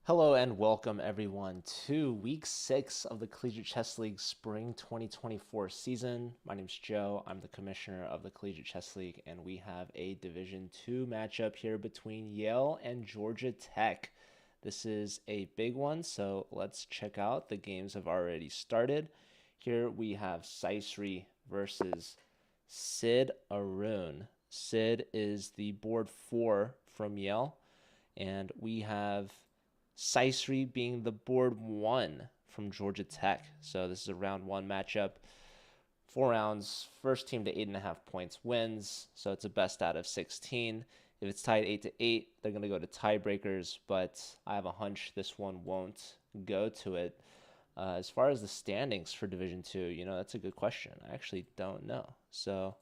Hello and welcome everyone to week 6 of the Collegiate Chess League Spring 2024 season. My name's Joe. I'm the commissioner of the Collegiate Chess League, and we have a Division 2 matchup here between Yale and Georgia Tech. This is a big one, so let's check out. The games have already started. Here we have Saisri versus Sid Arun. Sid is the board 4 from Yale, and we have Saisri being the board 1 from Georgia Tech. So this is a round 1 matchup. 4 rounds, first team to 8.5 points wins. So it's a best out of 16. If it's tied 8-8, they're going to go to tiebreakers, but I have a hunch this one won't go to it. As far as the standings for Division 2, that's a good question. I actually don't know. So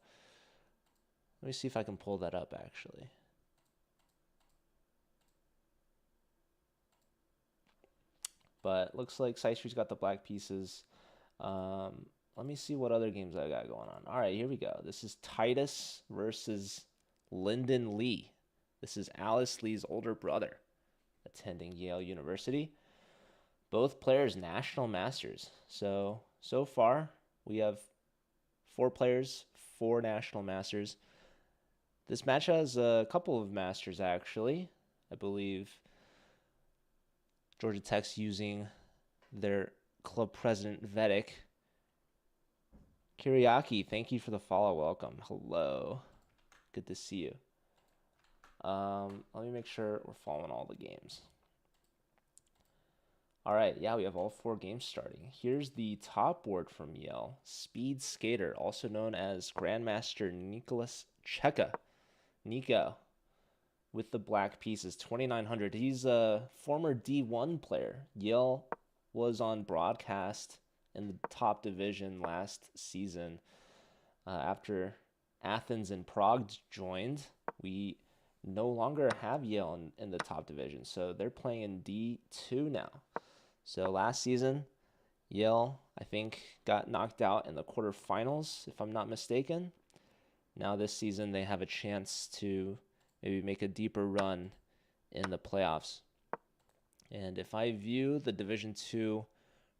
let me see if I can pull that up, actually. But looks like Seistri's got the black pieces. Let me see what other games I got going on. All right, here we go. This is Titus versus Lyndon Lee. This is Alice Lee's older brother attending Yale University. Both players national masters. So far, we have 4 players, 4 national masters. This match has a couple of masters, actually. I believe Georgia Tech's using their club president, Vedic. Kiriaki, thank you for the follow. Welcome. Hello. Good to see you. Let me make sure we're following all the games. All right, yeah, we have all 4 games starting. Here's the top board from Yale. Speed Skater, also known as Grandmaster Nicholas Cheka. Nico with the black pieces, 2,900. He's a former D1 player. Yale was on broadcast in the top division last season. After Athens and Prague joined, we no longer have Yale in the top division. So they're playing in D2 now. So last season, Yale, I think, got knocked out in the quarterfinals, if I'm not mistaken. Now this season, they have a chance to maybe make a deeper run in the playoffs. And if I view the Division 2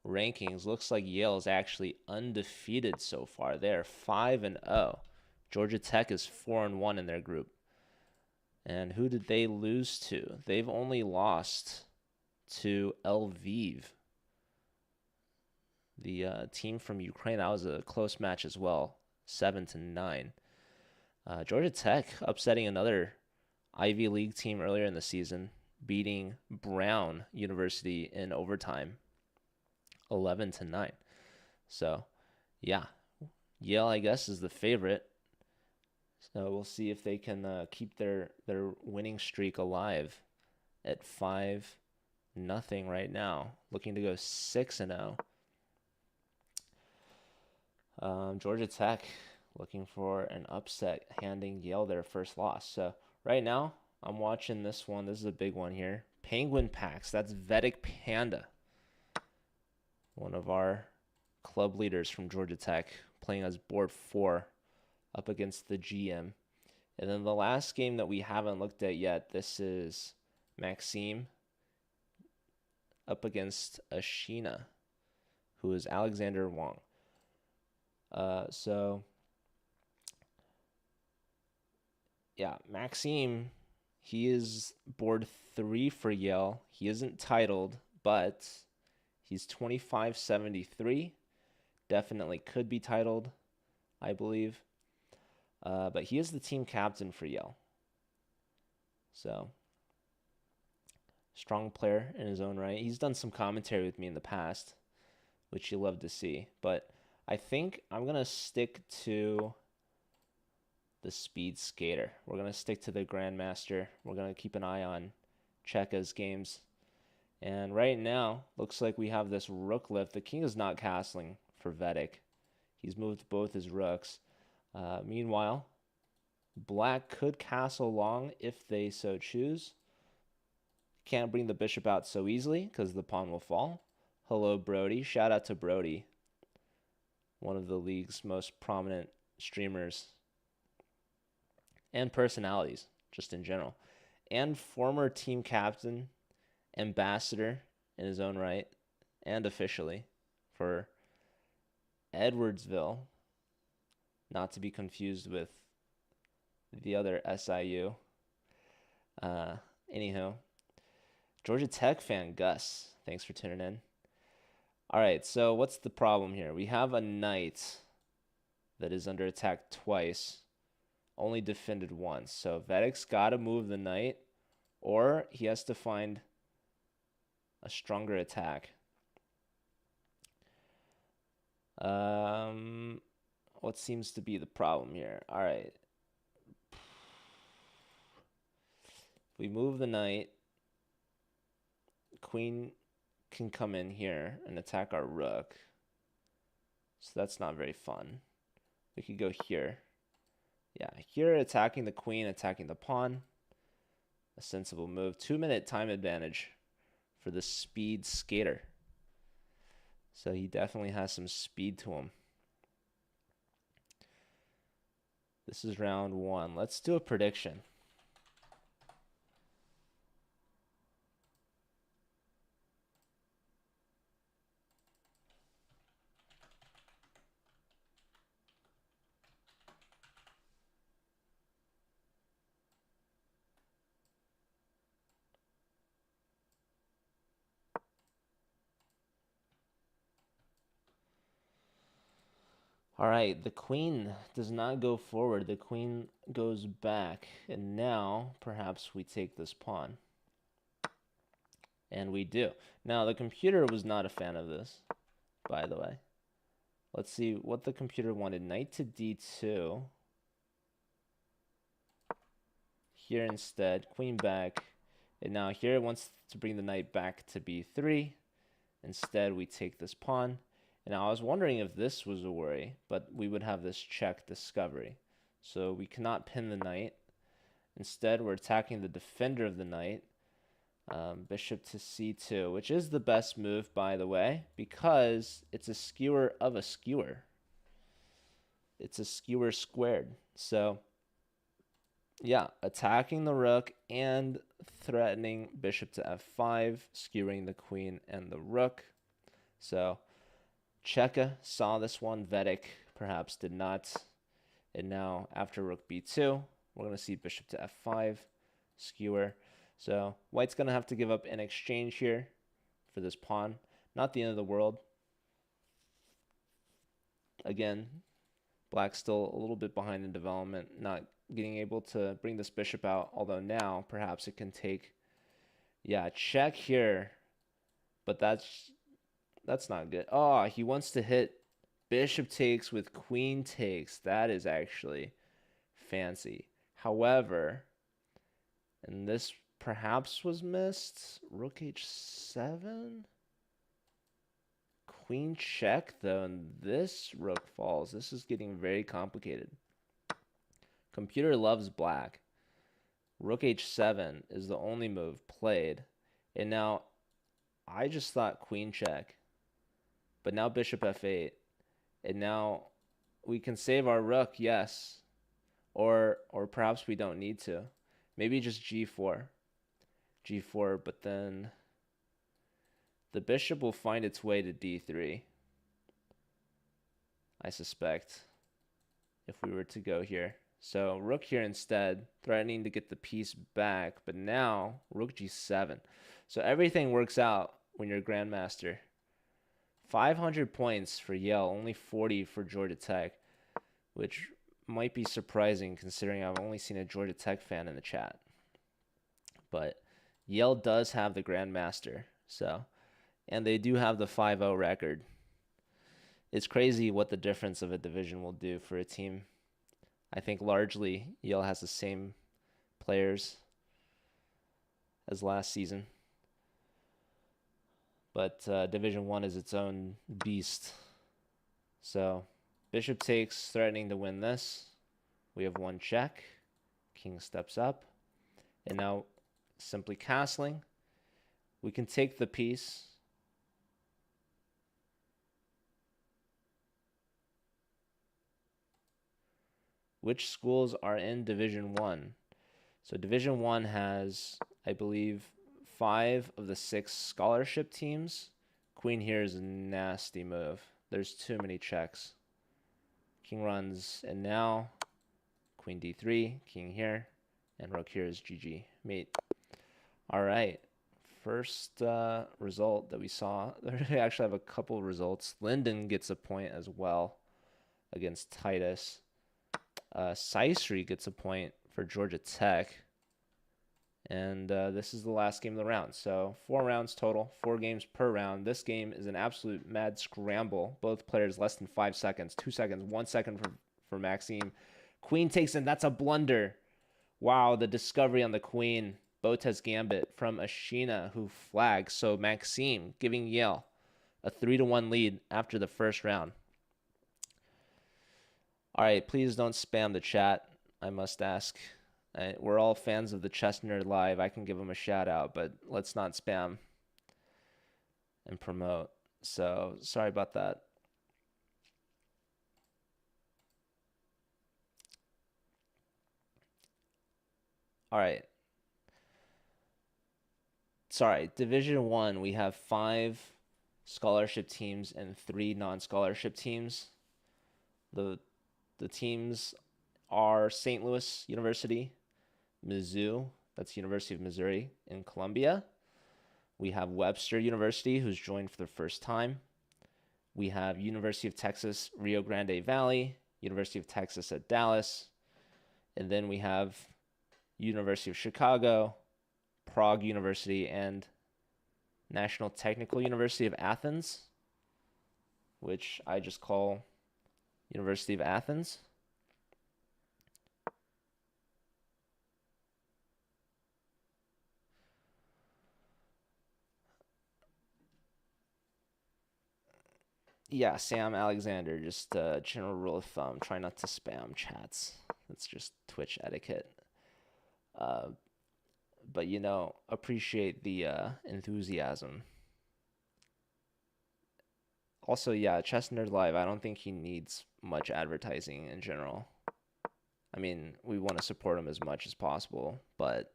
rankings, looks like Yale is actually undefeated so far. They're 5-0. Georgia Tech is 4-1 in their group. And who did they lose to? They've only lost to Lviv, the team from Ukraine. That was a close match as well, 7-9. Georgia Tech upsetting another Ivy League team earlier in the season, beating Brown University in overtime, 11-9. So, yeah, Yale, I guess, is the favorite. So we'll see if they can keep their winning streak alive at 5-0 right now, looking to go 6-0. Georgia Tech looking for an upset, handing Yale their first loss. So right now, I'm watching this one. This is a big one here. Penguin Packs. That's Vedic Panda, one of our club leaders from Georgia Tech, playing as board 4 up against the GM. And then the last game that we haven't looked at yet, this is Maxime up against Ashina, who is Alexander Wong. Yeah, Maxime, he is board 3 for Yale. He isn't titled, but he's 2573. Definitely could be titled, I believe. But he is the team captain for Yale. So, strong player in his own right. He's done some commentary with me in the past, which you love to see. But I think I'm going to stick to the Speed Skater. We're going to stick to the Grandmaster. We're going to keep an eye on Cheka's games. And right now, looks like we have this rook lift. The king is not castling for Vedic. He's moved both his rooks. Meanwhile, black could castle long if they so choose. Can't bring the bishop out so easily because the pawn will fall. Hello, Brody. Shout out to Brody, one of the league's most prominent streamers and personalities, just in general, and former team captain ambassador in his own right and officially for Edwardsville, not to be confused with the other SIU. Anywho, Georgia Tech fan Gus, thanks for tuning in. All right, so what's the problem here? We have a knight that is under attack twice, only defended once. So Vedek's got to move the knight, or he has to find a stronger attack. What seems to be the problem here? All right. If we move the knight, queen can come in here and attack our rook. So that's not very fun. We could go here. Yeah, here attacking the queen, attacking the pawn. A sensible move. 2-minute time advantage for the speed skater. So he definitely has some speed to him. This is round 1. Let's do a prediction. All right, the queen does not go forward. The queen goes back. And now, perhaps we take this pawn. And we do. Now, the computer was not a fan of this, by the way. Let's see what the computer wanted. Knight to d2. Here instead, queen back. And now here it wants to bring the knight back to b3. Instead, we take this pawn. And I was wondering if this was a worry, but we would have this check discovery. So we cannot pin the knight. Instead, we're attacking the defender of the knight. Bishop to c2, which is the best move, by the way, because it's a skewer of a skewer. It's a skewer squared. So, yeah, attacking the rook and threatening bishop to f5, skewering the queen and the rook. So, Cheka saw this one. Vedek perhaps did not. And now, after rook b2, we're going to see bishop to f5, skewer. So white's going to have to give up an exchange here for this pawn. Not the end of the world. Again, black's still a little bit behind in development, not getting able to bring this bishop out, although now perhaps it can take, yeah, check here. But that's not good. Oh, he wants to hit bishop takes with queen takes. That is actually fancy. However, and this perhaps was missed. Rook h7. Queen check, though, and this rook falls. This is getting very complicated. Computer loves black. Rook h7 is the only move played. And now, I just thought queen check. But now bishop f8. And now we can save our rook, yes. Or perhaps we don't need to. Maybe just g4. G4, but then the bishop will find its way to d3, I suspect, if we were to go here. So rook here instead, threatening to get the piece back, but now rook g7. So everything works out when you're grandmaster. 500 points for Yale, only 40 for Georgia Tech, which might be surprising considering I've only seen a Georgia Tech fan in the chat. But Yale does have the grandmaster, so, and they do have the 5-0 record. It's crazy what the difference of a division will do for a team. I think largely Yale has the same players as last season. But Division 1 is its own beast. So bishop takes, threatening to win this. We have one check. King steps up. And now simply castling. We can take the piece. Which schools are in Division 1? So Division 1 has, I believe, 5 of the 6 scholarship teams. Queen here is a nasty move. There's too many checks. King runs, and now queen d3, king here, and rook here is GG. Mate. All right. First result that we saw. We actually have a couple results. Linden gets a point as well against Titus. Saisri gets a point for Georgia Tech. And this is the last game of the round. So 4 rounds total, 4 games per round. This game is an absolute mad scramble. Both players less than 5 seconds, 2 seconds, 1 second for Maxime. Queen takes in. That's a blunder. Wow, the discovery on the queen. Botez Gambit from Ashina, who flags. So Maxime giving Yale a 3-1 lead after the first round. All right, please don't spam the chat, I must ask. We're all fans of the Chess Nerd Live. I can give them a shout out, but let's not spam and promote. So sorry about that. All right. Sorry, Division 1, we have 5 scholarship teams and 3 non-scholarship teams. The teams are St. Louis University, Mizzou, that's University of Missouri in Columbia. We have Webster University, who's joined for the first time. We have University of Texas, Rio Grande Valley, University of Texas at Dallas. And then we have University of Chicago, Prague University, and National Technical University of Athens, which I just call University of Athens. Yeah, Sam Alexander, just a general rule of thumb, try not to spam chats. That's just Twitch etiquette. But, you know, appreciate the enthusiasm. Also, yeah, Chess Nerd Live, I don't think he needs much advertising in general. I mean, we want to support him as much as possible, but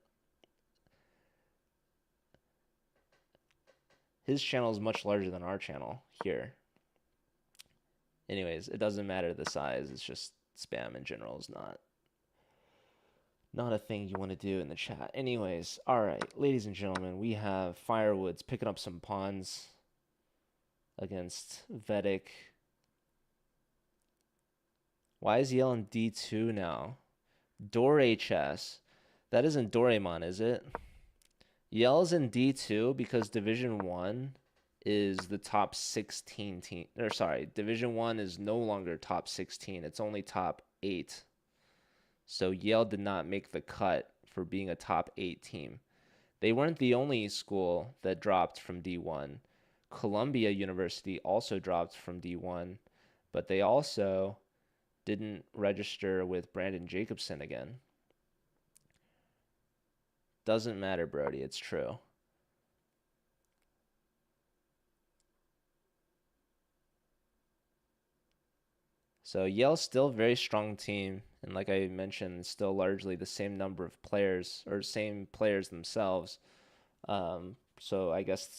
his channel is much larger than our channel here. Anyways, it doesn't matter the size. It's just spam in general is not a thing you want to do in the chat. Anyways, all right, ladies and gentlemen, we have Firewoods picking up some pawns against Vedic. Why is Yale in D2 now? Dore chess. That isn't Doraemon, is it? Yale's in D2 because Division 1 is the top 16 team. Or sorry, Division 1 is no longer top 16. It's only top 8. So Yale did not make the cut for being a top 8 team. They weren't the only school that dropped from D1. Columbia University also dropped from D1, but they also didn't register with Brandon Jacobson again. Doesn't matter, Brody. It's true. So Yale's still a very strong team, and like I mentioned, still largely the same number of players or same players themselves. So I guess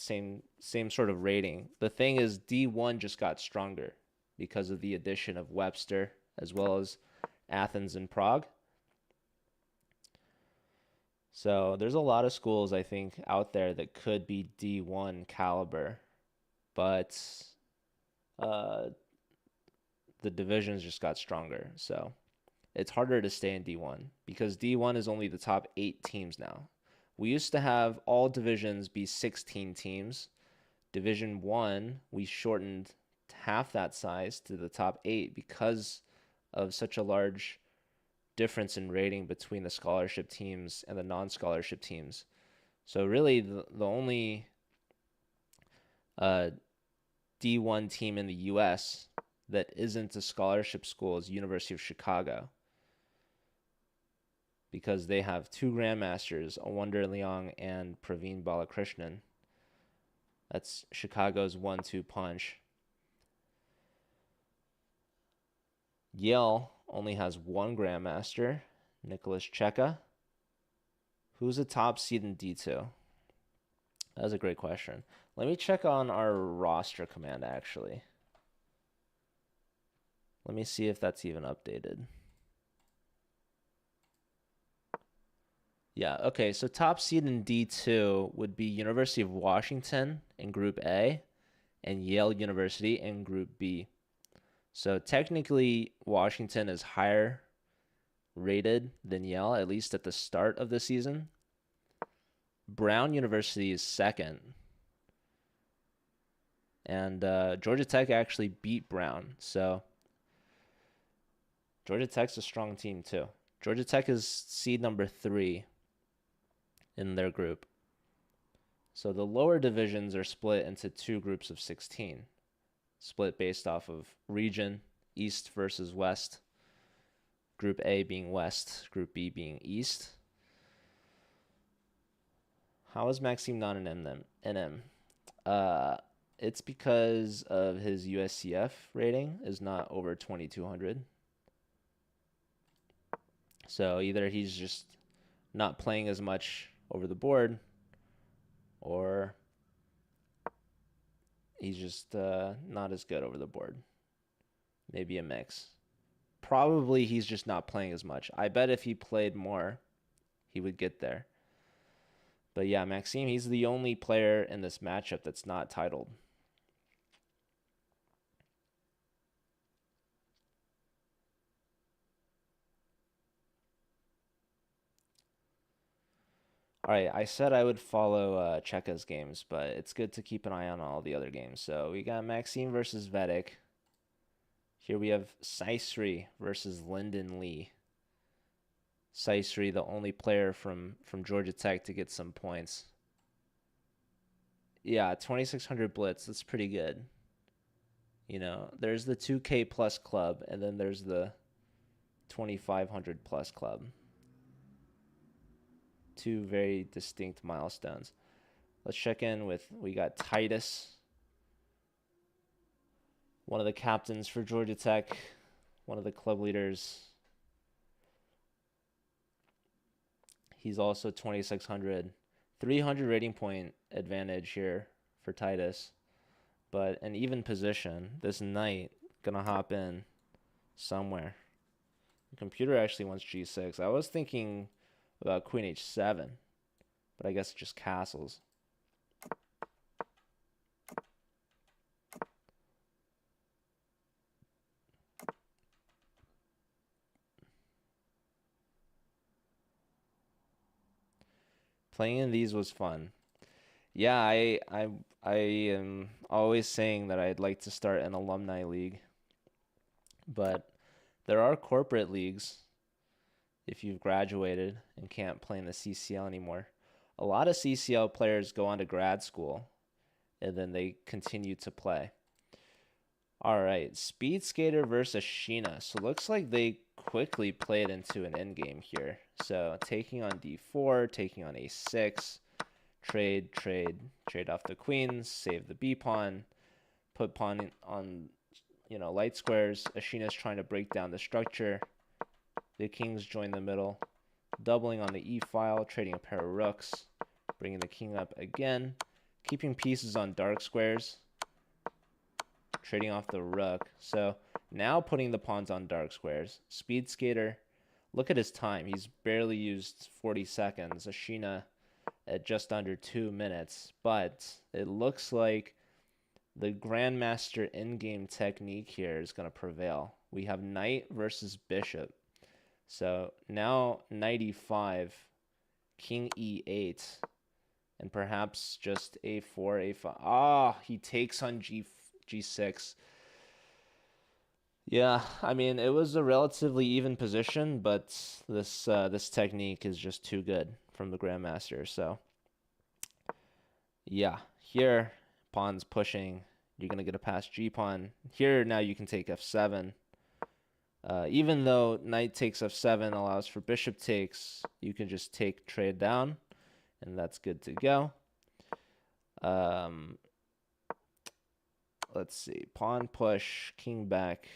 same sort of rating. The thing is, D1 just got stronger because of the addition of Webster as well as Athens and Prague. So there's a lot of schools, I think, out there that could be D1 caliber, but the divisions just got stronger. So it's harder to stay in D1 because D1 is only the top 8 teams now. We used to have all divisions be 16 teams. Division 1, we shortened half that size to the top 8 because of such a large difference in rating between the scholarship teams and the non-scholarship teams. So really the only D1 team in the US that isn't a scholarship school is University of Chicago, because they have 2 grandmasters, Awonder Leong and Praveen Balakrishnan. That's Chicago's 1-2 punch. Yale only has 1 grandmaster, Nicholas Cheka, who's a top seed in D2. That was a great question. Let me check on our roster command, actually. Let me see if that's even updated. Yeah, okay, so top seed in D2 would be University of Washington in Group A and Yale University in Group B. So technically, Washington is higher rated than Yale, at least at the start of the season. Brown University is second. And Georgia Tech actually beat Brown. So Georgia Tech's a strong team, too. Georgia Tech is seed number 3 in their group. So the lower divisions are split into 2 groups of 16, split based off of region, East versus West. Group A being West, Group B being East. How is Maxime not an NM? It's because of his USCF rating is not over 2,200. So either he's just not playing as much over the board, or he's just not as good over the board. Maybe a mix. Probably he's just not playing as much. I bet if he played more, he would get there. But yeah, Maxime, he's the only player in this matchup that's not titled. All right, I said I would follow Cheka's games, but it's good to keep an eye on all the other games. So we got Maxime versus Vedic. Here we have Saisri versus Lyndon Lee. Saisri, the only player from Georgia Tech to get some points. Yeah, 2,600 blitz. That's pretty good. You know, there's the 2K plus club, and then there's the 2,500 plus club. 2 very distinct milestones. Let's check in with, we got Titus, one of the captains for Georgia Tech, one of the club leaders. He's also 2,600. 300 rating point advantage here for Titus. But an even position. This knight gonna hop in somewhere. The computer actually wants G6. I was thinking about Queen H7, but I guess just castles. Playing in these was fun. Yeah, I am always saying that I'd like to start an alumni league, but there are corporate leagues if you've graduated and can't play in the CCL anymore. A lot of CCL players go on to grad school and then they continue to play. All right, Speed Skater versus Sheena. So looks like they quickly played into an endgame here. So taking on D4, taking on A6, trade off the queens, save the B pawn, put pawn on, light squares. Ashina's trying to break down the structure. The kings join the middle, doubling on the E file, trading a pair of rooks, bringing the king up again, keeping pieces on dark squares, trading off the rook. So now putting the pawns on dark squares. Speed Skater, look at his time. He's barely used 40 seconds. Ashina at just under 2 minutes. But it looks like the Grandmaster in-game technique here is going to prevail. We have knight versus bishop. So now knight e5, king e8, and perhaps just a4, a5. Ah, he takes on g6. Yeah, I mean, it was a relatively even position, but this technique is just too good from the Grandmaster. So yeah, here pawn's pushing. You're gonna get a pass g pawn. Here now you can take f7. Even though knight takes f7 allows for bishop takes, you can just take trade down, and that's good to go. Let's see, pawn push, king back.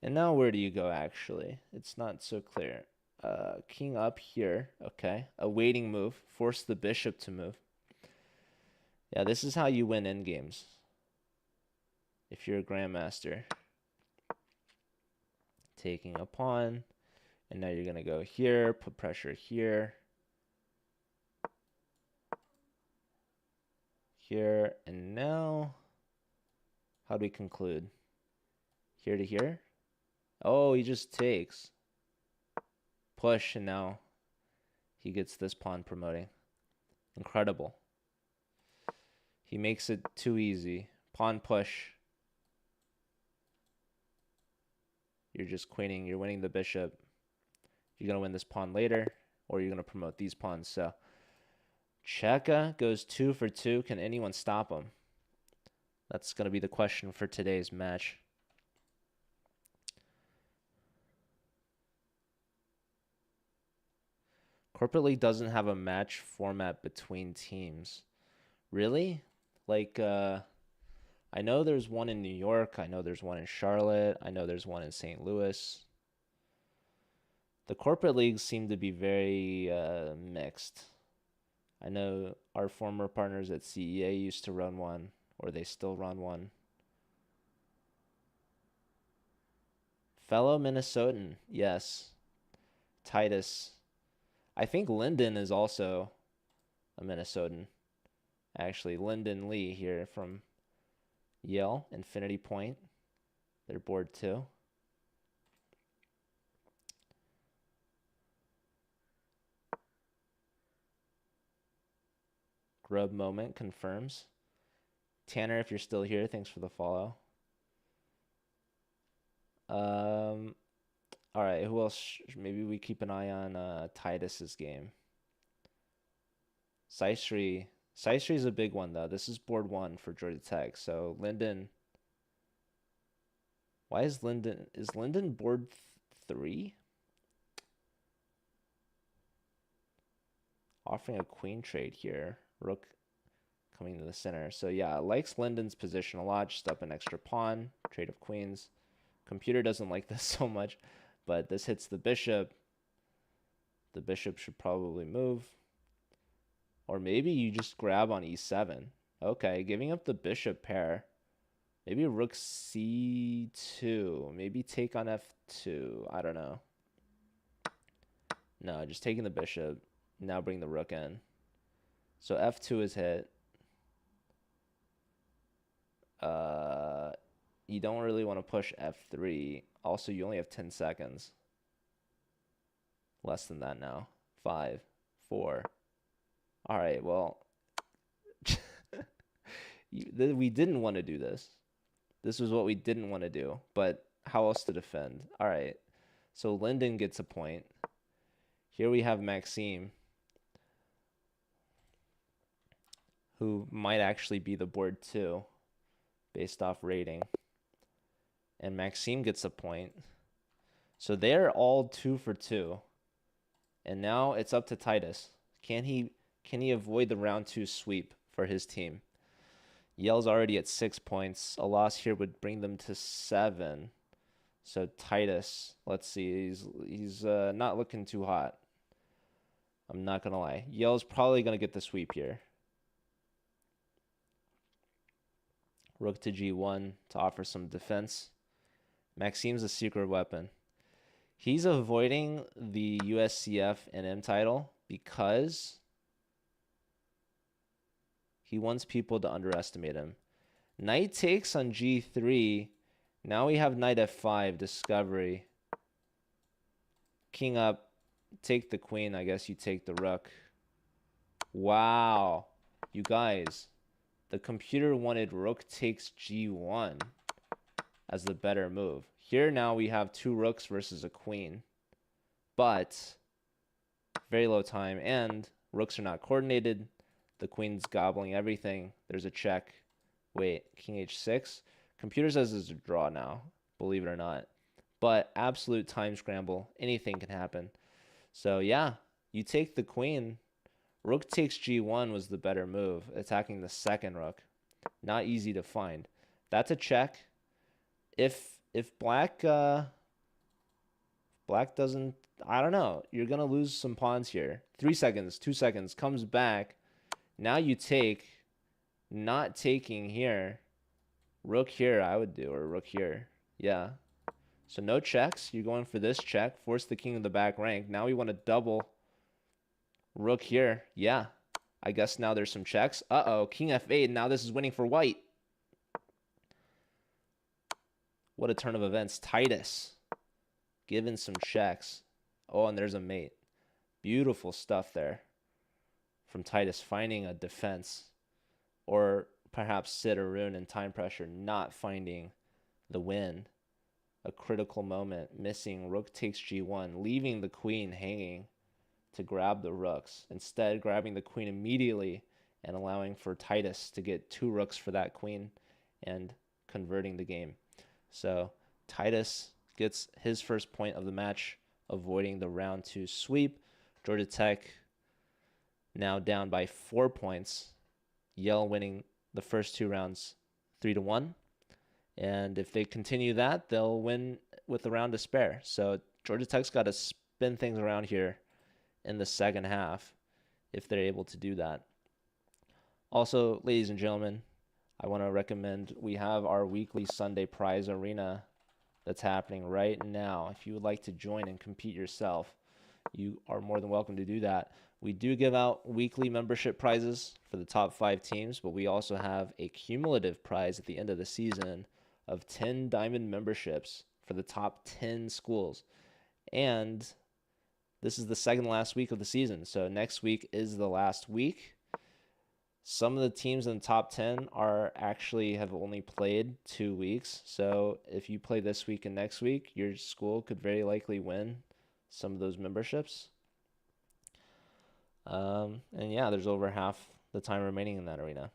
And now where do you go, actually? It's not so clear. King up here, okay. A waiting move, force the bishop to move. Yeah, this is how you win end games if you're a grandmaster. Taking a pawn, and now you're going to go here, put pressure here, here, and now, how do we conclude? Here to here? Oh, he just takes. Push, and now he gets this pawn promoting. Incredible. He makes it too easy. Pawn push. You're just queening. You're winning the bishop. You're going to win this pawn later, or you're going to promote these pawns. So Cheka goes 2 for 2. Can anyone stop him? That's going to be the question for today's match. Corporate League doesn't have a match format between teams. Really? Like, I know there's one in New York. I know there's one in Charlotte. I know there's one in St. Louis. The corporate leagues seem to be very mixed. I know our former partners at CEA used to run one, or they still run one. Fellow Minnesotan, yes. Titus. I think Lyndon is also a Minnesotan. Actually, Lyndon Lee here from Yale, Infinity Point. They're board 2. Grub Moment confirms. Tanner, if you're still here, thanks for the follow. All right, who else? Maybe we keep an eye on Titus's game. Saisri is a big one, though. This is board 1 for Georgia Tech. So Lyndon. Why is Lyndon? Is Lyndon board 3? Offering a queen trade here. Rook coming to the center. So yeah, likes Lyndon's position a lot. Just up an extra pawn. Trade of queens. Computer doesn't like this so much, but this hits the bishop. The bishop should probably move. Or maybe you just grab on e7. Okay, giving up the bishop pair. Maybe rook c2. Maybe take on f2. I don't know. No, just taking the bishop. Now bring the rook in. So f2 is hit. You don't really want to push f3. Also, you only have 10 seconds. Less than that now. 5, 4. All right, well, we didn't want to do this. This was what we didn't want to do, but how else to defend? All right, so Lyndon gets a point. Here we have Maxime, who might actually be the board 2 based off rating. And Maxime gets a point. So they're all 2 for 2. And now it's up to Titus. Can he avoid the round 2 sweep for his team? Yale's already at 6 points. A loss here would bring them to 7. So Titus, let's see, he's not looking too hot. I'm not gonna lie. Yale's probably gonna get the sweep here. Rook to g1 to offer some defense. Maxime's a secret weapon. He's avoiding the USCF and M title because he wants people to underestimate him. Knight takes on g3. Now we have knight f5, discovery. King up, take the queen. I guess you take the rook. Wow. You guys, the computer wanted rook takes g1 as the better move. Here now we have 2 rooks versus a queen. But very low time, and rooks are not coordinated. The queen's gobbling everything. There's a check. Wait, king h6? Computer says it's a draw now, believe it or not. But absolute time scramble. Anything can happen. So yeah, you take the queen. Rook takes g1 was the better move, attacking the second rook. Not easy to find. That's a check. If black doesn't, I don't know, you're gonna lose some pawns here. 3 seconds, 2 seconds, comes back. Now you take. Not taking here. Rook here I would do, or rook here. Yeah. So no checks. You're going for this check. Force the king in the back rank. Now we want to double rook here. Yeah. I guess now there's some checks. Uh-oh. King f8. Now this is winning for white. What a turn of events. Titus. Given some checks. Oh, and there's a mate. Beautiful stuff there from Titus, finding a defense. Or perhaps Sid or Rune in time pressure, not finding the win. A critical moment, missing rook takes g1, leaving the queen hanging to grab the rooks. Instead, grabbing the queen immediately and allowing for Titus to get 2 rooks for that queen and converting the game. So Titus gets his first point of the match, avoiding the round 2 sweep. Georgia Tech now down by 4 points. Yale winning the first 2 rounds 3-1. And if they continue that, they'll win with a round to spare. So Georgia Tech's got to spin things around here in the second half if they're able to do that. Also, ladies and gentlemen, I want to recommend we have our weekly Sunday prize arena that's happening right now. If you would like to join and compete yourself, you are more than welcome to do that. We do give out weekly membership prizes for the top 5 teams, but we also have a cumulative prize at the end of the season of 10 diamond memberships for the top 10 schools. And this is the second last week of the season, so next week is the last week. Some of the teams in the top 10 have only played 2 weeks. So if you play this week and next week, your school could very likely win some of those memberships. And yeah, there's over half the time remaining in that arena.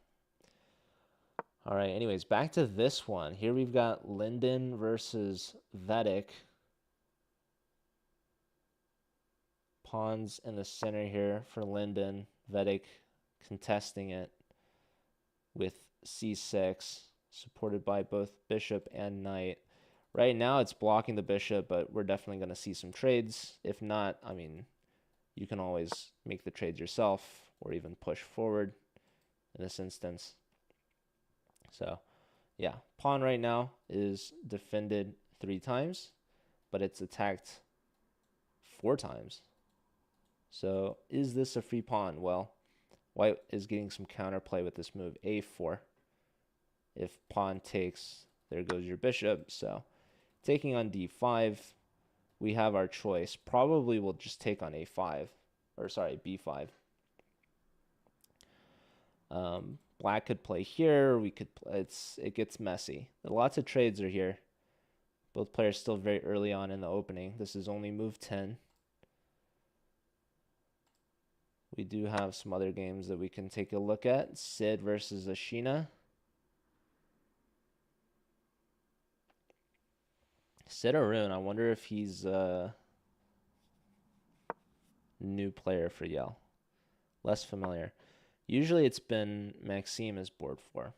All right, anyways, back to this one. Here we've got Linden versus Vedic. Pawns in the center here for Linden. Vedic contesting it with c6, supported by both bishop and knight. Right now it's blocking the bishop, but we're definitely going to see some trades. If not, I mean, you can always make the trades yourself or even push forward in this instance. So, yeah, pawn right now is defended 3 times, but it's attacked 4 times. So, is this a free pawn? Well, white is getting some counterplay with this move, a4. If pawn takes, there goes your bishop. So, taking on d5, we have our choice. Probably we'll just take on a5, or sorry, b5. Black could play here. We could. It gets messy. Lots of trades are here. Both players still very early on in the opening. This is only move 10. We do have some other games that we can take a look at. Sid versus Ashina. Sid Arun, I wonder if he's a new player for Yale. Less familiar. Usually it's been Maxime as board 4.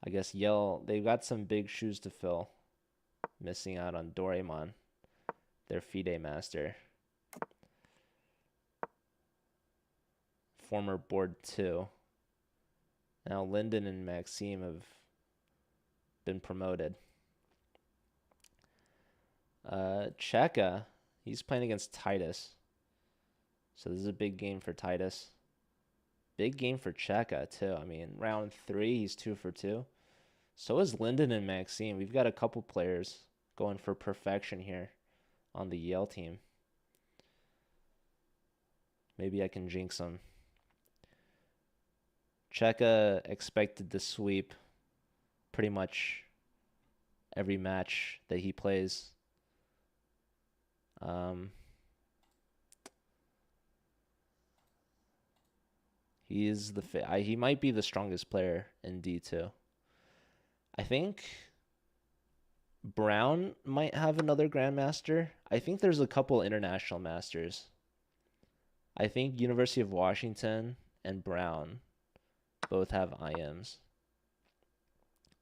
I guess Yale, they've got some big shoes to fill. Missing out on Doraemon, their FIDE master. Former board 2. Now Linden and Maxime have been promoted. Cheka, he's playing against Titus. So this is a big game for Titus. Big game for Cheka, too. I mean, round 3, he's 2 for 2. So is Linden and Maxime. We've got a couple players going for perfection here on the Yale team. Maybe I can jinx them. Cheka expected to sweep pretty much every match that he plays. He might be the strongest player in D2. I think Brown might have another Grandmaster. I think there's a couple international masters. I think University of Washington and Brown both have IMs.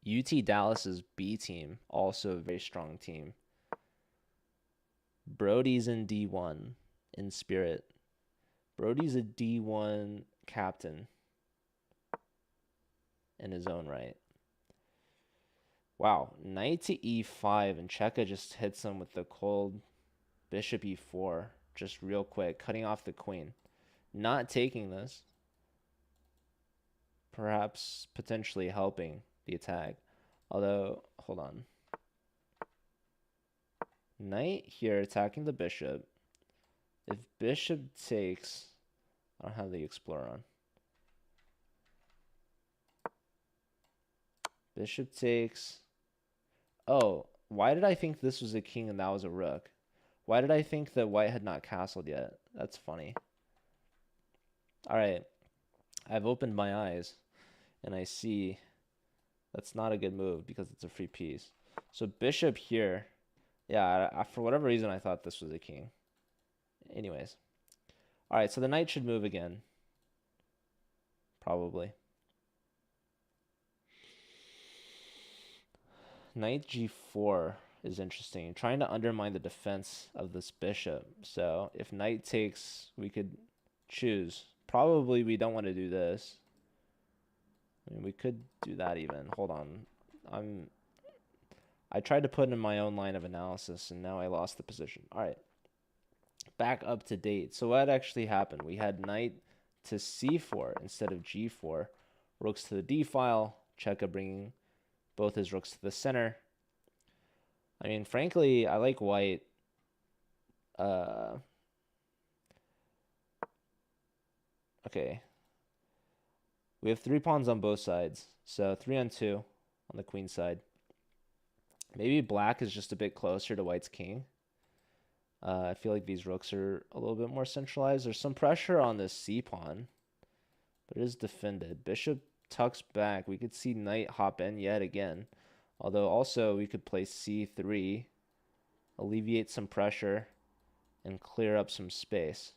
UT Dallas's B team, also a very strong team. Brody's in D1 in spirit. Brody's a D1 captain. in his own right. Wow, knight to e5, and Cheka just hits him with the cold bishop e4, just real quick, cutting off the queen. Not taking this. Perhaps potentially helping the attack. Although, hold on. Knight here attacking the bishop. If bishop takes, I don't have the explorer on. Bishop takes. Oh, why did I think this was a king and that was a rook? Why did I think that white had not castled yet? That's funny. All right, I've opened my eyes and I see that's not a good move because it's a free piece. So bishop here, yeah, for whatever reason I thought this was a king. Anyways, all right, so the knight should move again, probably. Knight g4 is interesting, trying to undermine the defense of this bishop. So if knight takes, we could choose. Probably we don't want to do this. I mean, we could do that even. Hold on. I tried to put in my own line of analysis, and now I lost the position. All right. Back up to date. So what actually happened? We had knight to c4 instead of g4. Rooks to the d file. Cheka bringing both his rooks to the center. I mean, frankly, I like white. Okay. We have 3 pawns on both sides. So 3 on 2 on the queen side. Maybe black is just a bit closer to white's king. I feel like these rooks are a little bit more centralized. There's some pressure on this c pawn, but it is defended. Bishop tucks back. We could see knight hop in yet again. Although also we could play c3, alleviate some pressure, and clear up some space.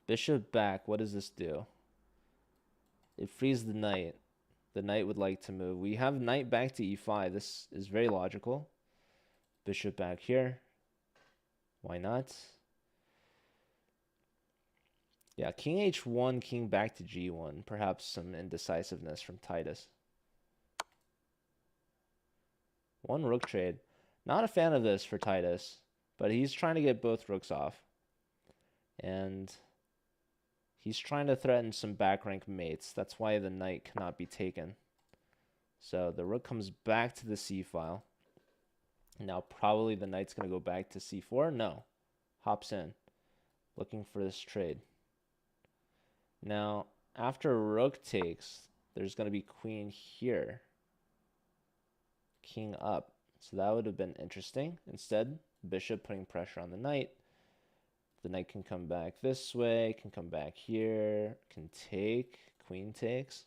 Bishop back. What does this do? It frees the knight. The knight would like to move. We have knight back to e5. This is very logical. Bishop back here. Why not? Yeah, king h1, king back to g1. Perhaps some indecisiveness from Titus. One rook trade. Not a fan of this for Titus, but he's trying to get both rooks off. And he's trying to threaten some back rank mates. That's why the knight cannot be taken. So the rook comes back to the c file. Now probably the knight's going to go back to c4. No. Hops in. Looking for this trade. Now, after rook takes, there's going to be queen here. King up. So that would have been interesting. Instead, bishop putting pressure on the knight. The knight can come back this way, can come back here, can take, queen takes.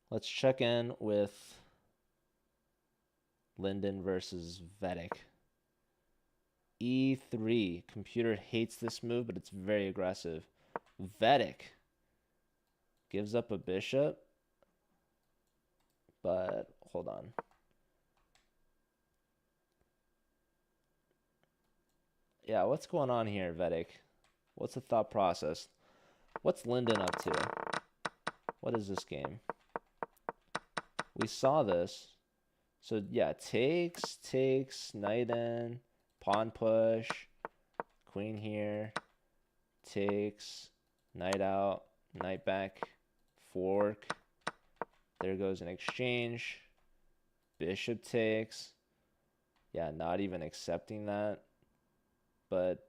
Let's check in with Linden versus Vedic. E3. Computer hates this move, but it's very aggressive. Vedic gives up a bishop, but hold on. Yeah, what's going on here, Vedic? What's the thought process? What's Linden up to? What is this game? We saw this. So yeah, takes, knight in, pawn push, queen here, takes, knight out, knight back, fork. There goes an exchange. Bishop takes. Yeah, not even accepting that. But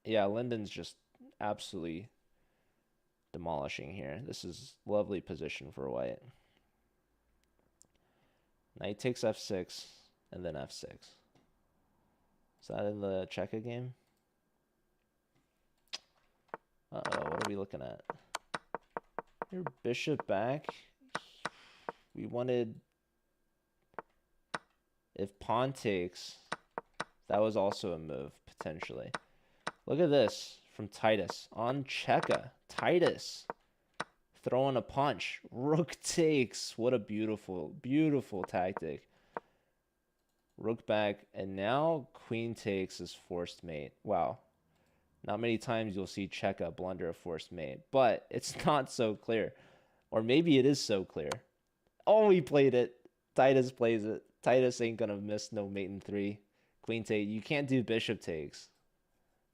yeah, Linden's just absolutely demolishing here. This is lovely position for white. Knight takes f6 and then f6. Is that in the Cheka game? Uh-oh, what are we looking at? Your bishop back. We wanted... If pawn takes, that was also a move, potentially. Look at this from Titus. On Cheka. Titus throwing a punch. Rook takes. What a beautiful, beautiful tactic. Rook back. And now queen takes is forced mate. Wow. Not many times you'll see Cheka blunder a forced mate, but it's not so clear. Or maybe it is so clear. Oh, he played it. Titus plays it. Titus ain't gonna miss no mate in 3. Queen take. You can't do bishop takes.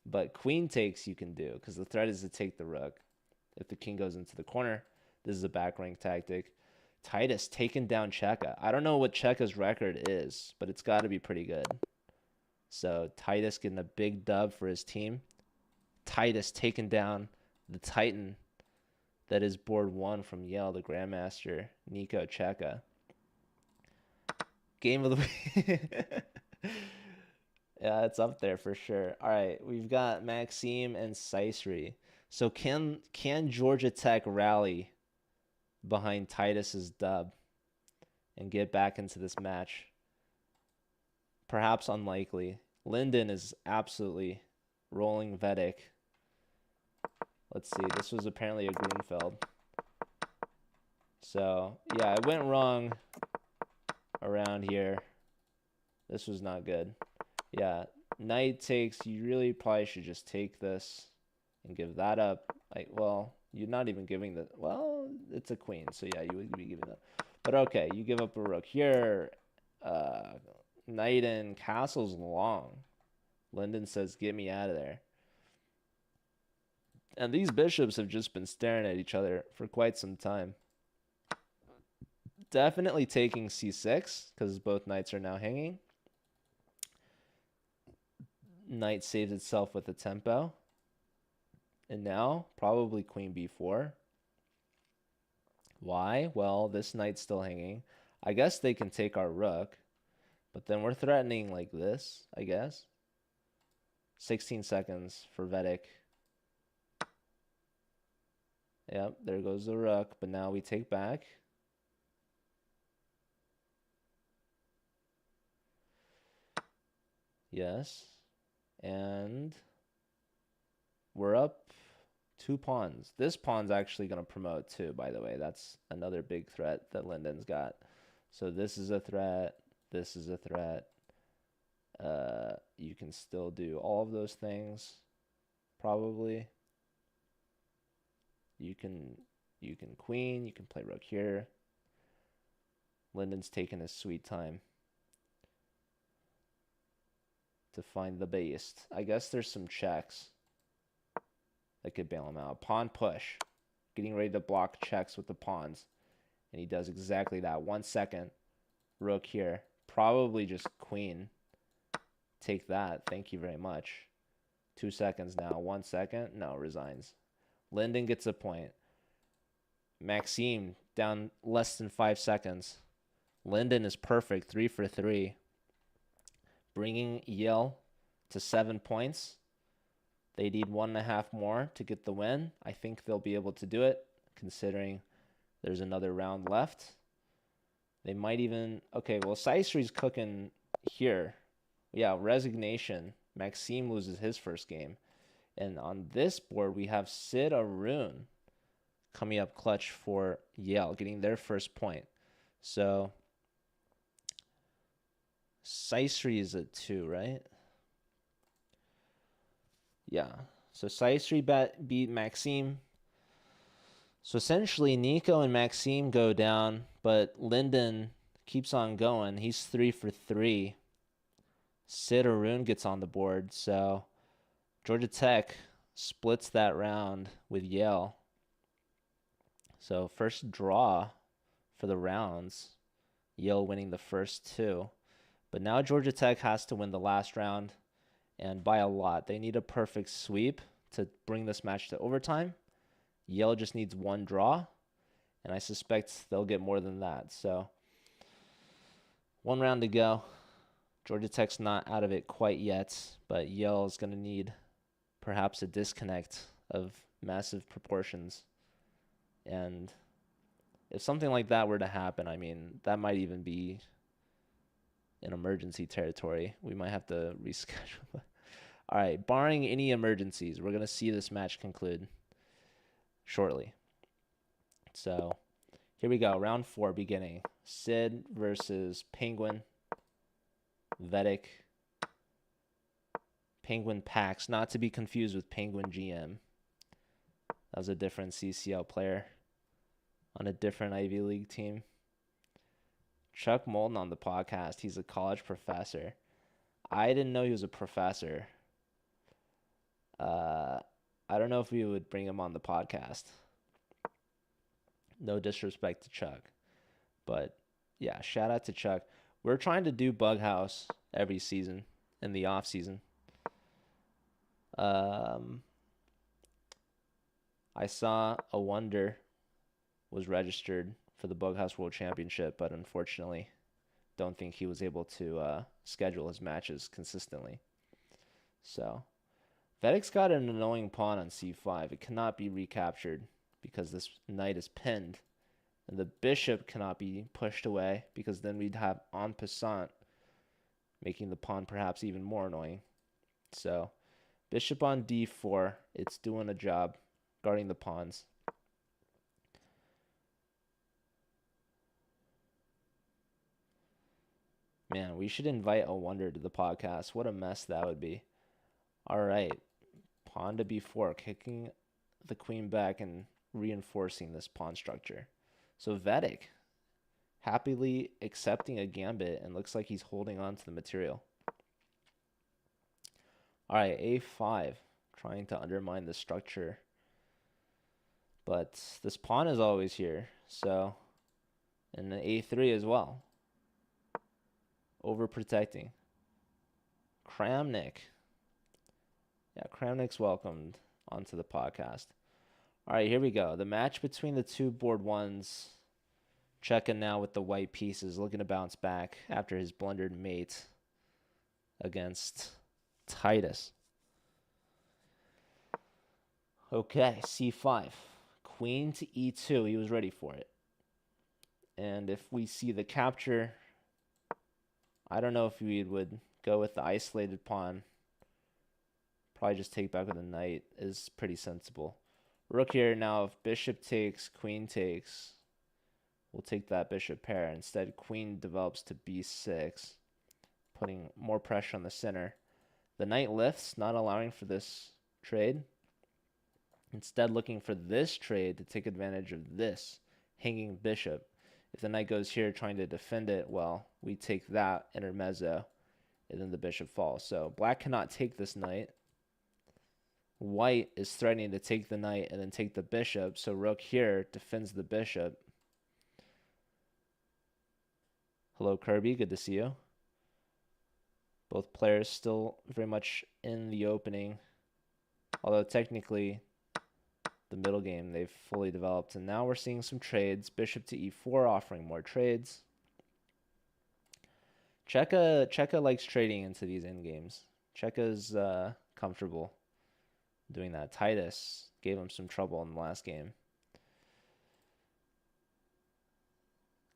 But queen takes you can do, because the threat is to take the rook. If the king goes into the corner, this is a back rank tactic. Titus taking down Cheka. I don't know what Cheka's record is, but it's got to be pretty good. So Titus getting a big dub for his team. Titus taking down the Titan that is board 1 from Yale, the Grandmaster, Nico Cheka. Game of the week. Yeah, it's up there for sure. All right, we've got Maxime and Saisri. So can Georgia Tech rally behind Titus's dub and get back into this match? Perhaps unlikely. Linden is absolutely rolling Vedic. Let's see. This was apparently a Grunfeld. So, yeah, it went wrong around here. This was not good. Yeah, knight takes. You really probably should just take this and give that up. Like, well, you're not even giving the... Well, it's a queen, so yeah, you would be giving that. But okay, you give up a rook here. Knight and castle's long. Linden says, get me out of there. And these bishops have just been staring at each other for quite some time. Definitely taking c6, because both knights are now hanging. Knight saves itself with a tempo. And now, probably queen b4. Why? Well, this knight's still hanging. I guess they can take our rook. But then we're threatening like this, I guess. 16 seconds for Vedic. Yep, there goes the rook. But now we take back. Yes. And we're up 2 pawns. This pawn's actually going to promote too, by the way. That's another big threat that Linden's got. So this is a threat. This is a threat. You can still do all of those things, probably. You can queen. You can play rook here. Linden's taking his sweet time to find the beast. I guess there's some checks that could bail him out. Pawn push. Getting ready to block checks with the pawns. And he does exactly that. 1 second. Rook here. Probably just queen. Take that. Thank you very much. 2 seconds now. 1 second. No, resigns. Linden gets a point. Maxime down less than 5 seconds. Linden is perfect. 3 for 3. Bringing Yale to 7 points. They need 1.5 more to get the win. I think they'll be able to do it, considering there's another round left. They might even... Okay, well, Saisri's cooking here. Yeah, resignation. Maxime loses his first game. And on this board, we have Sid Arun coming up clutch for Yale, getting their first point. So, Saisri is at 2, right? Yeah. So, Saisri beat Maxime. So, essentially, Nico and Maxime go down, but Linden keeps on going. He's 3 for 3. Sid Arun gets on the board. So, Georgia Tech splits that round with Yale. So, first draw for the rounds. Yale winning the first 2. But now Georgia Tech has to win the last round, and by a lot. They need a perfect sweep to bring this match to overtime. Yale just needs 1 draw, and I suspect they'll get more than that. So, 1 round to go. Georgia Tech's not out of it quite yet, but Yale is going to need perhaps a disconnect of massive proportions. And if something like that were to happen, I mean, that might even be in emergency territory. We might have to reschedule. All right, barring any emergencies, we're going to see this match conclude shortly. So, here we go. Round 4 beginning. Sid versus Penguin. Vedic. Penguin Pax, not to be confused with Penguin GM. That was a different CCL player on a different Ivy League team. Chuck Molden on the podcast. He's a college professor. I didn't know he was a professor. I don't know if we would bring him on the podcast. No disrespect to Chuck. But yeah, shout out to Chuck. We're trying to do Bug House every season in the off season. I saw a Wonder was registered for the Bug House World Championship, but unfortunately, don't think he was able to schedule his matches consistently. So, Vedek's got an annoying pawn on c5. It cannot be recaptured because this knight is pinned. And the bishop cannot be pushed away because then we'd have en passant, making the pawn perhaps even more annoying. So, bishop on d4. It's doing a job guarding the pawns. Man, we should invite a Wonder to the podcast. What a mess that would be. All right. Pawn to b4, kicking the queen back and reinforcing this pawn structure. So Vedek happily accepting a gambit and looks like he's holding on to the material. All right, a5, trying to undermine the structure. But this pawn is always here, so, and the a3 as well. Overprotecting. Kramnik. Yeah, Kramnik's welcomed onto the podcast. All right, here we go. The match between the two board ones. Checking now with the white pieces, looking to bounce back after his blundered mate against Titus. Okay, c5. Queen to e2. He was ready for it. And if we see the capture, I don't know if we would go with the isolated pawn. Probably just take back with a knight is pretty sensible. Rook here. Now if bishop takes, queen takes, we'll take that bishop pair. Instead, queen develops to b6, putting more pressure on the center. The knight lifts, not allowing for this trade. Instead, looking for this trade to take advantage of this hanging bishop. If the knight goes here trying to defend it, well, we take that intermezzo, and then the bishop falls. So black cannot take this knight. White is threatening to take the knight and then take the bishop, so rook here defends the bishop. Hello, Kirby. Good to see you. Both players still very much in the opening, although technically the middle game they've fully developed. And now we're seeing some trades. Bishop to e4 offering more trades. Cheka likes trading into these endgames. Cheka's comfortable doing that. Titus gave him some trouble in the last game,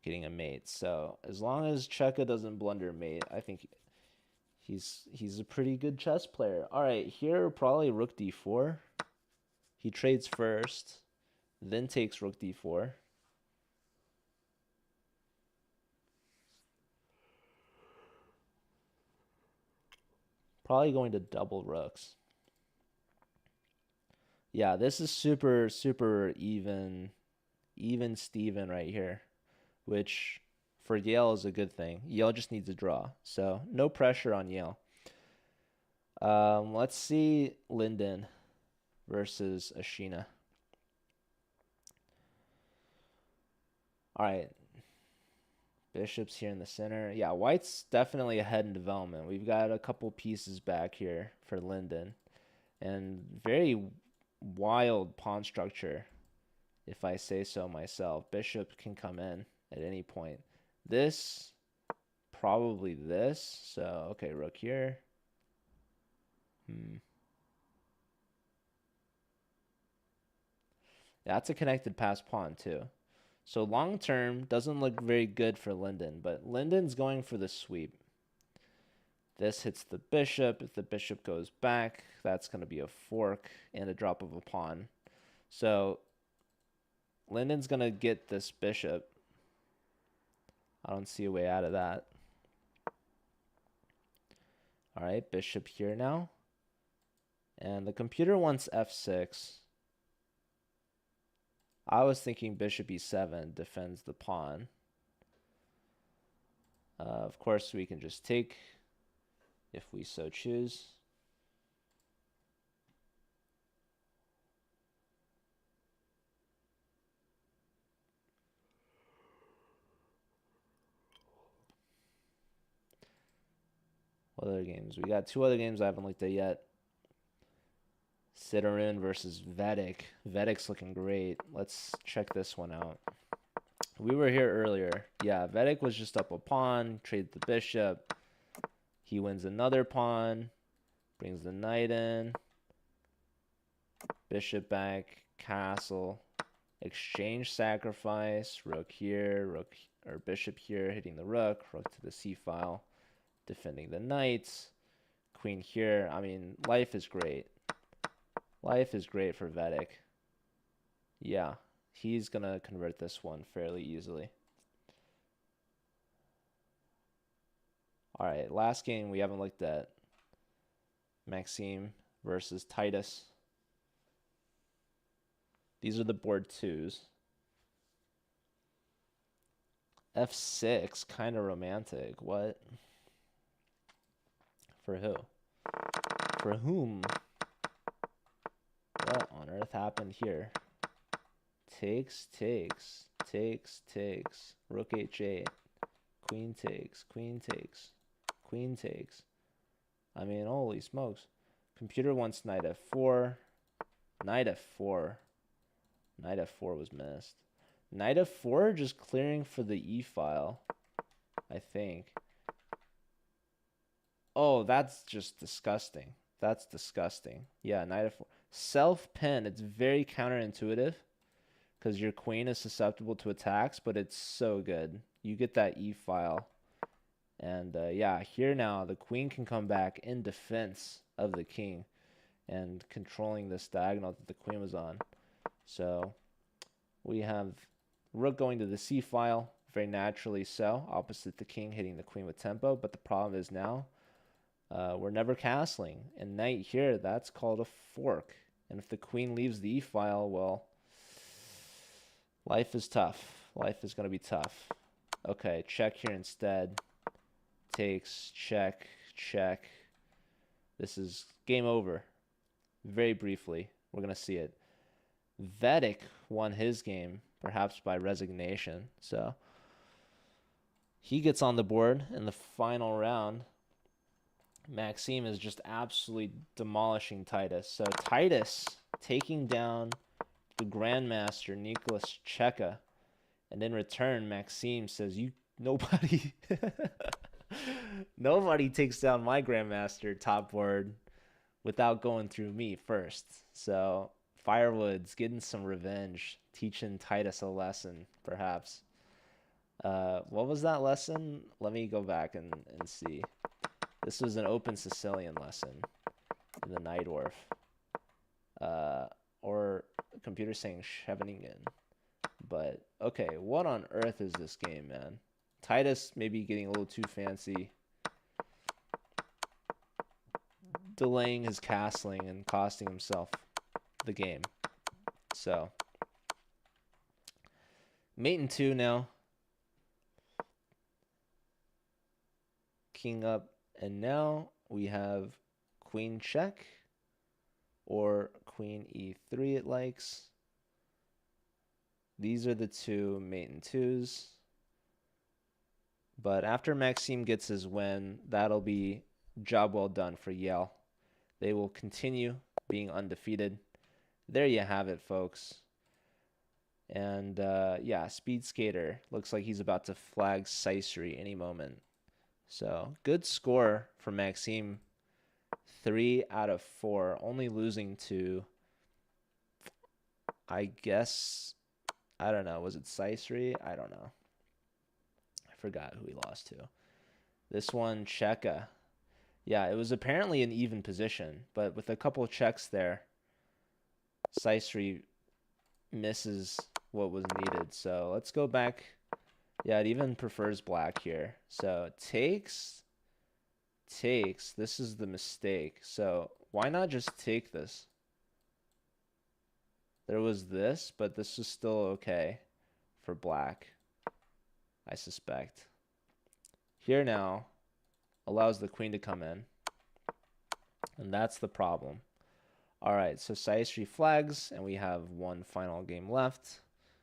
getting a mate. So as long as Cheka doesn't blunder mate, I think he's a pretty good chess player. All right, here probably rook d4. He trades first, then takes rook d4. Probably going to double rooks. Yeah, this is super, super even Steven right here, which for Yale is a good thing. Yale just needs a draw, so no pressure on Yale. Let's see Linden versus Ashina. All right, bishops here in the center. Yeah, white's definitely ahead in development. We've got a couple pieces back here for Linden, and very wild pawn structure, if I say so myself. Bishop can come in at any point. This, probably this. So, okay, rook here. That's a connected pass pawn too. So long term, doesn't look very good for Linden, but Linden's going for the sweep. This hits the bishop. If the bishop goes back, that's going to be a fork and a drop of a pawn. So Linden's going to get this bishop. I don't see a way out of that. All right, bishop here now. And the computer wants f6. I was thinking bishop e7 defends the pawn. Of course, we can just take if we so choose. What other games? We got two other games I haven't looked at yet. Sidorin versus Vedic. Vedic's looking great. Let's check this one out. We were here earlier. Yeah, Vedic was just up a pawn, traded the bishop. He wins another pawn, brings the knight in. Bishop back, castle, exchange sacrifice, rook here, rook or bishop here, hitting the rook to the c file, defending the knights, queen here. I mean, life is great. Life is great for Vedic. Yeah, he's gonna convert this one fairly easily. All right, last game we haven't looked at. Maxime versus Titus. These are the board twos. F6, kind of romantic. What? For who? For whom? What on earth happened here? Takes, takes, takes, takes. Rook h8. Queen takes, queen takes, queen takes. I mean, holy smokes. Computer wants knight f4. Knight f4. Knight f4 was missed. Knight f4 just clearing for the e file, I think. Oh, that's just disgusting. That's disgusting. Yeah, knight f4. Self-pin, it's very counterintuitive because your queen is susceptible to attacks, but it's so good. You get that e file. And yeah, here now the queen can come back in defense of the king and controlling this diagonal that the queen was on. So we have rook going to the c file, very naturally so, opposite the king, hitting the queen with tempo. But the problem is now we're never castling. And knight here, that's called a fork. And if the queen leaves the e file, well, life is tough. Life is going to be tough. Okay, check here instead. Takes, check, check. This is game over. Very briefly, we're going to see it. Vedic won his game, perhaps by resignation. So he gets on the board in the final round. Maxime is just absolutely demolishing Titus. So Titus taking down the Grandmaster Nicholas Cheka. And in return, Maxime says, nobody nobody takes down my Grandmaster top board without going through me first. So Firewood's getting some revenge, teaching Titus a lesson, perhaps. What was that lesson? Let me go back and see. This was an open Sicilian lesson in the Neidorf. Or computer saying Scheveningen. But, okay, what on earth is this game, man? Titus maybe getting a little too fancy. Delaying his castling and costing himself the game. So, mate in 2 now. King up. And now we have queen check or queen e3 it likes. These are the two mate in 2s. But after Maxime gets his win, that'll be job well done for Yale. They will continue being undefeated. There you have it, folks. And yeah, Speed Skater looks like he's about to flag Caesari any moment. So good score for Maxime. 3 out of 4, only losing to, I guess, I don't know. Was it Caesari? I don't know. I forgot who he lost to. This one, Cheka. Yeah, it was apparently an even position, but with a couple of checks there, Caesari misses what was needed. So let's go back. Yeah, it even prefers black here. So takes. This is the mistake. So Why not just take this? There was this, but this is still okay for black, I suspect. Here now allows the queen to come in, and that's the problem. All right, so Saistri flags, and we have one final game left.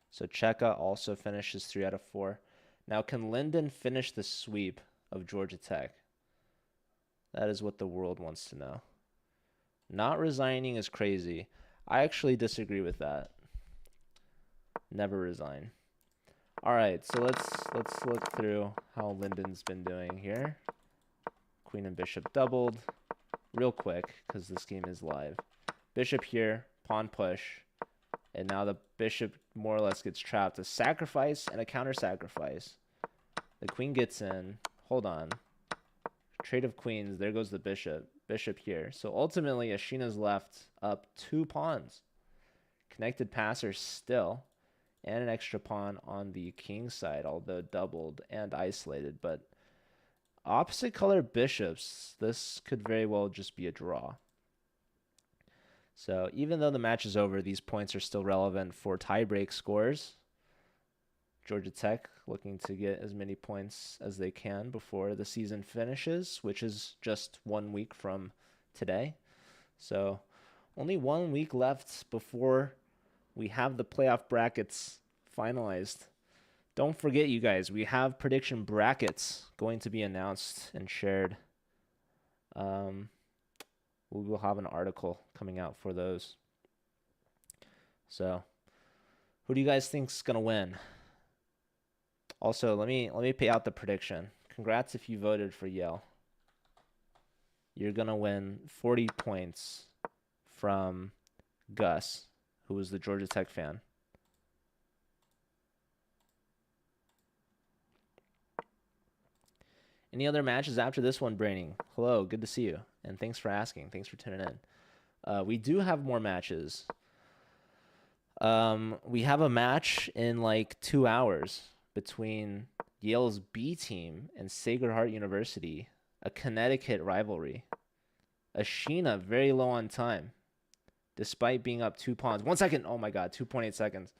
So Cheka also finishes 3 out of 4. Now, can Linden finish the sweep of Georgia Tech? That is what the world wants to know. Not resigning is crazy. I actually disagree with that. Never resign. All right, so let's look through how Linden's been doing here. Queen and bishop doubled real quick because this game is live. Bishop here, pawn push, and now the bishop more or less gets trapped. A sacrifice and a counter sacrifice. The queen gets in. Hold on. Trade of queens. There goes the bishop. Bishop here. So ultimately, Ashina's left up 2 pawns. Connected passer still. And an extra pawn on the king side, although doubled and isolated. But opposite color bishops, this could very well just be a draw. So even though the match is over, these points are still relevant for tiebreak scores. Georgia Tech looking to get as many points as they can before the season finishes, which is just 1 week from today. So only 1 week left before we have the playoff brackets finalized. Don't forget, you guys, we have prediction brackets going to be announced and shared. We will have an article coming out for those. So, who do you guys think is going to win? Also, let me pay out the prediction. Congrats if you voted for Yale. You're going to win 40 points from Gus, who was the Georgia Tech fan. Any other matches after this one, Braining? Hello, good to see you. And thanks for asking. Thanks for tuning in. We do have more matches. We have a match in like 2 hours between Yale's B team and Sacred Heart University, a Connecticut rivalry. Ashina very low on time, despite being up 2 pawns. 1 second. Oh my God, 2.8 seconds.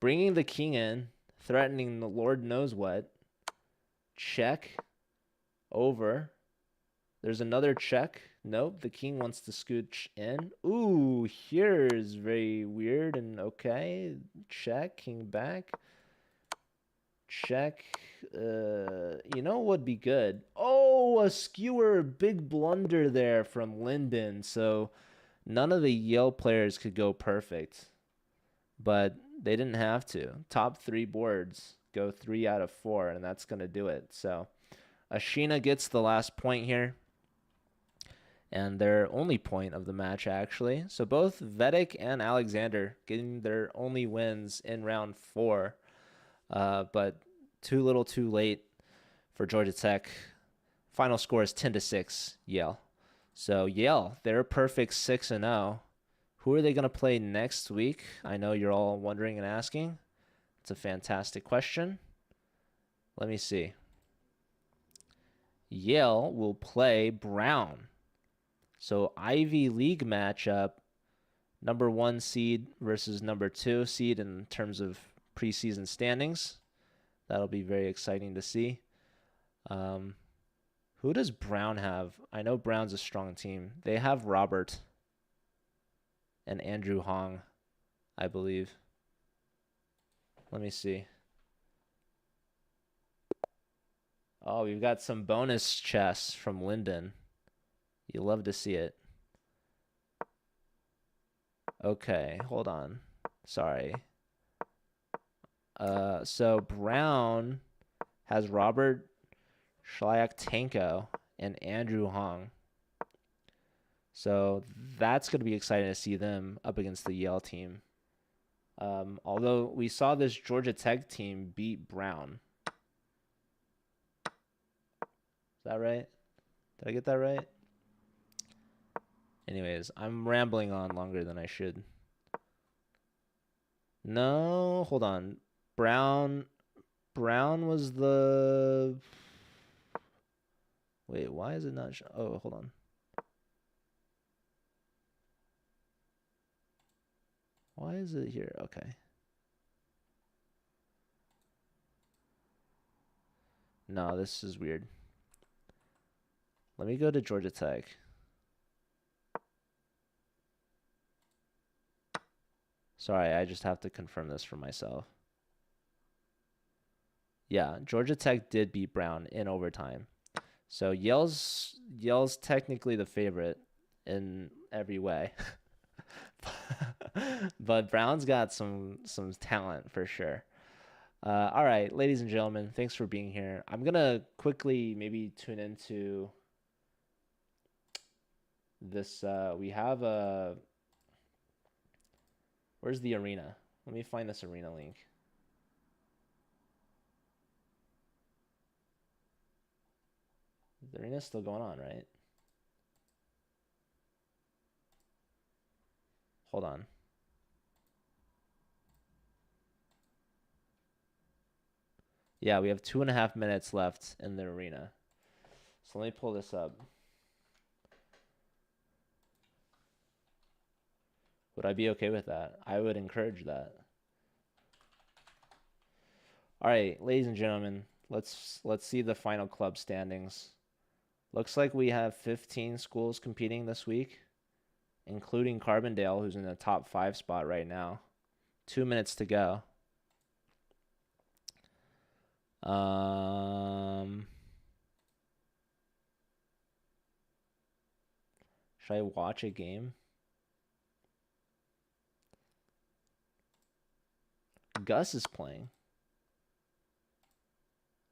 Bringing the king in, threatening the Lord knows what. Check. Over. There's another check. Nope, the king wants to scooch in. Ooh, here's very weird and okay. Check, king back. Check. You know what would be good? Oh, a skewer. Big blunder there from Linden. So none of the Yale players could go perfect. But they didn't have to. Top 3 boards go 3 out of 4, and that's going to do it. So Ashina gets the last point here, and their only point of the match, actually. So both Vedic and Alexander getting their only wins in round 4, but too little too late for Georgia Tech. Final score is 10-6, Yale. So Yale, they're perfect 6-0. Who are they going to play next week? I know you're all wondering and asking. It's a fantastic question. Let me see. Yale will play Brown. So Ivy League matchup, number 1 seed versus number 2 seed in terms of preseason standings. That'll be very exciting to see. Who does Brown have? I know Brown's a strong team. They have Robert and Andrew Hong, I believe. Let me see. Oh, we've got some bonus chess from Linden. You love to see it. Okay, hold on. Sorry. So Brown has Robert Shlyak-Tanko and Andrew Hong. So that's going to be exciting to see them up against the Yale team. Although we saw this Georgia Tech team beat Brown. Is that right? Did I get that right? Anyways, I'm rambling on longer than I should. No, hold on. Brown was the... Wait, why is it not... Oh, hold on. Why is it here? Okay. No, this is weird. Let me go to Georgia Tech. Sorry, I just have to confirm this for myself. Yeah, Georgia Tech did beat Brown in overtime. So Yale's technically the favorite in every way. But Brown's got some talent for sure. All right, ladies and gentlemen, thanks for being here. I'm gonna quickly maybe tune into this. We have a. Where's the arena? Let me find this arena link. The arena's still going on, right? Hold on. Yeah, we have 2.5 minutes left in the arena. So let me pull this up. Would I be okay with that? I would encourage that. All right, ladies and gentlemen, let's see the final club standings. Looks like we have 15 schools competing this week, including Carbondale, who's in the top 5 spot right now. 2 minutes to go. Should I watch a game? Gus is playing.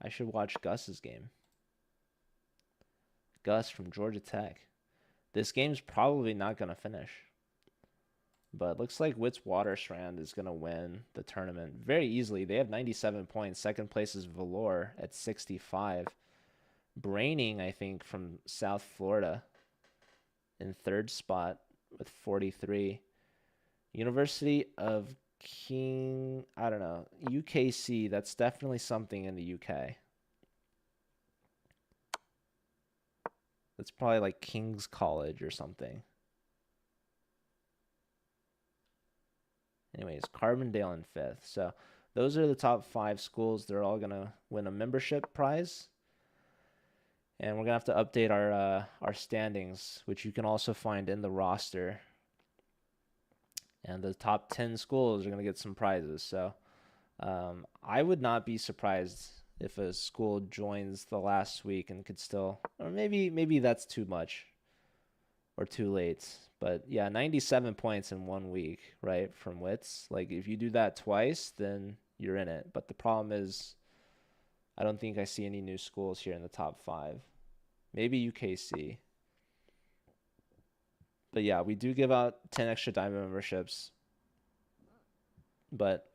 I should watch Gus's game. Gus from Georgia Tech. This game's probably not going to finish. But looks like Witwatersrand is going to win the tournament very easily. They have 97 points. Second place is Valor at 65. Braining, I think, from South Florida in third spot with 43. University of I don't know, UKC, that's definitely something in the UK. That's probably like King's College or something. Anyways, Carbondale in 5th. So those are the top 5 schools. They're all going to win a membership prize. And we're going to have to update our standings, which you can also find in the roster. And the top 10 schools are going to get some prizes. So I would not be surprised if a school joins the last week and could still, or maybe that's too much or too late. But yeah, 97 points in 1 week, right, from Wits. Like if you do that twice, then you're in it. But the problem is I don't think I see any new schools here in the top 5. Maybe UKC. But yeah, we do give out 10 extra diamond memberships. But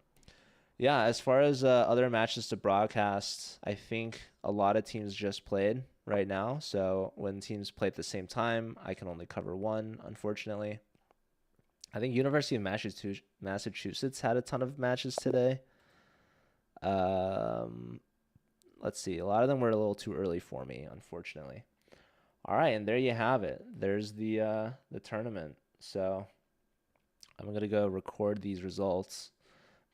yeah, as far as other matches to broadcast, I think a lot of teams just played right now. So when teams play at the same time, I can only cover one, unfortunately. I think University of Massachusetts had a ton of matches today. Let's see. A lot of them were a little too early for me, unfortunately. All right, and there you have it. There's the tournament. So I'm going to go record these results.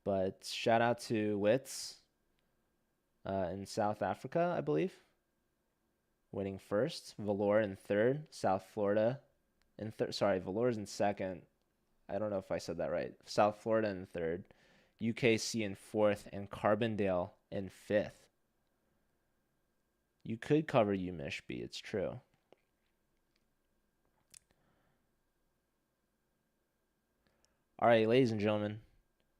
But shout out to Wits in South Africa, I believe. Winning first. Valor in third. South Florida in third. Sorry, Valor's in second. I don't know if I said that right. South Florida in third. UKC in fourth. And Carbondale in fifth. You could cover UMishby, it's true. All right, ladies and gentlemen,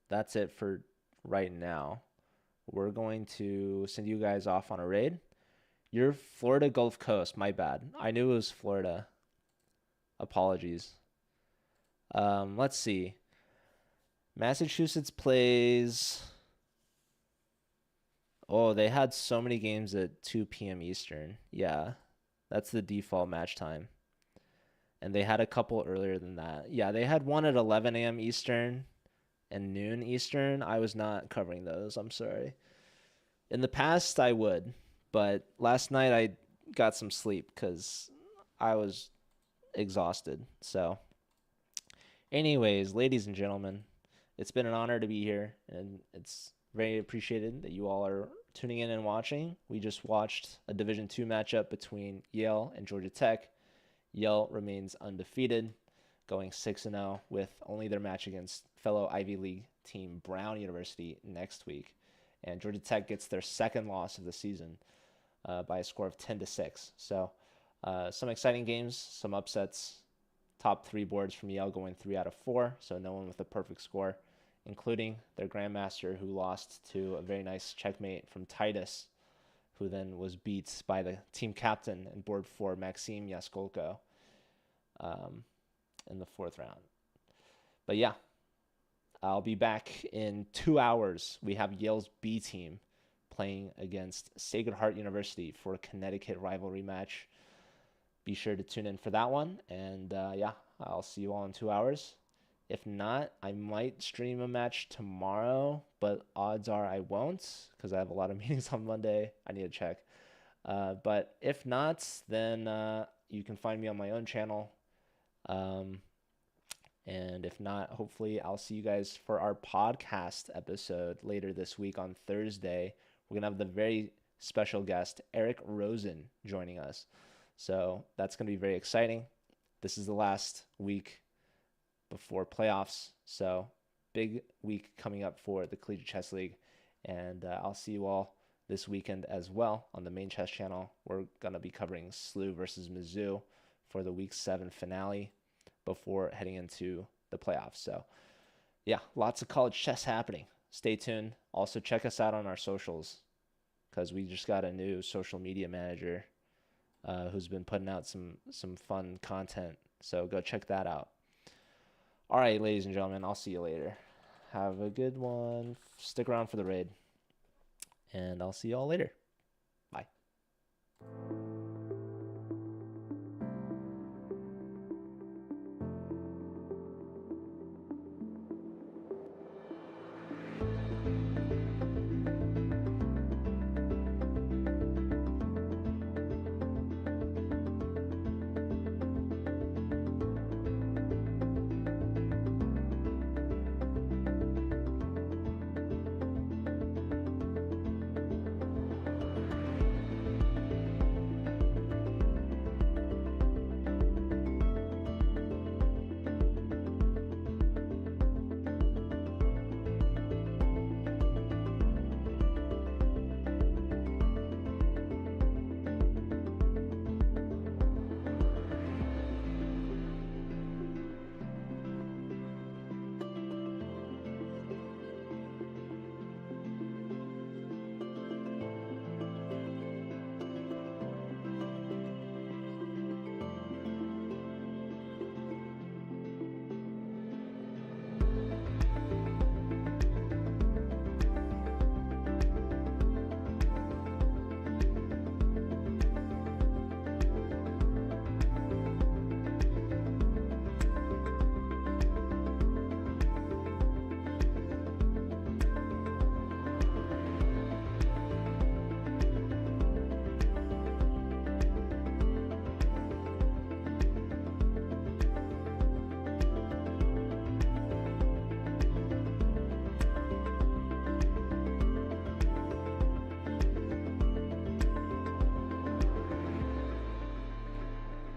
that's it for right now. We're going to send you guys off on a raid. You're Florida Gulf Coast. My bad. I knew it was Florida. Apologies. Let's see. Massachusetts plays. Oh, they had so many games at 2 p.m. Eastern. Yeah, that's the default match time. And they had a couple earlier than that. Yeah, they had one at 11 a.m. Eastern and noon Eastern. I was not covering those. I'm sorry. In the past, I would. But last night, I got some sleep because I was exhausted. So, anyways, ladies and gentlemen, It's been an honor to be here, and it's very appreciated that you all are tuning in and watching. We just watched a Division II matchup between Yale and Georgia Tech. Yale remains undefeated, going 6-0 with only their match against fellow Ivy League team Brown University next week. And Georgia Tech gets their second loss of the season by a score of 10-6. So some exciting games, some upsets. Top 3 boards from Yale going 3 out of 4, so no one with a perfect score, including their grandmaster who lost to a very nice checkmate from Titus, who then was beat by the team captain and board 4, Maxime Yaskolko, in the 4th round. But yeah, I'll be back in 2 hours. We have Yale's B team playing against Sacred Heart University for a Connecticut rivalry match. Be sure to tune in for that one. And yeah, I'll see you all in 2 hours. If not, I might stream a match tomorrow, but odds are I won't because I have a lot of meetings on Monday. I need to check. But if not, then you can find me on my own channel. And if not, hopefully I'll see you guys for our podcast episode later this week on Thursday. We're going to have the very special guest, Eric Rosen, joining us. So that's going to be very exciting. This is the last week before playoffs. So big week coming up for the Collegiate Chess League. And I'll see you all this weekend as well on the main chess channel. We're going to be covering SLU versus Mizzou for the week 7 finale before heading into the playoffs. So yeah, lots of college chess happening. Stay tuned. Also check us out on our socials because we just got a new social media manager who's been putting out some fun content. So go check that out. All right, ladies and gentlemen, I'll see you later. Have a good one. Stick around for the raid. And I'll see you all later. Bye.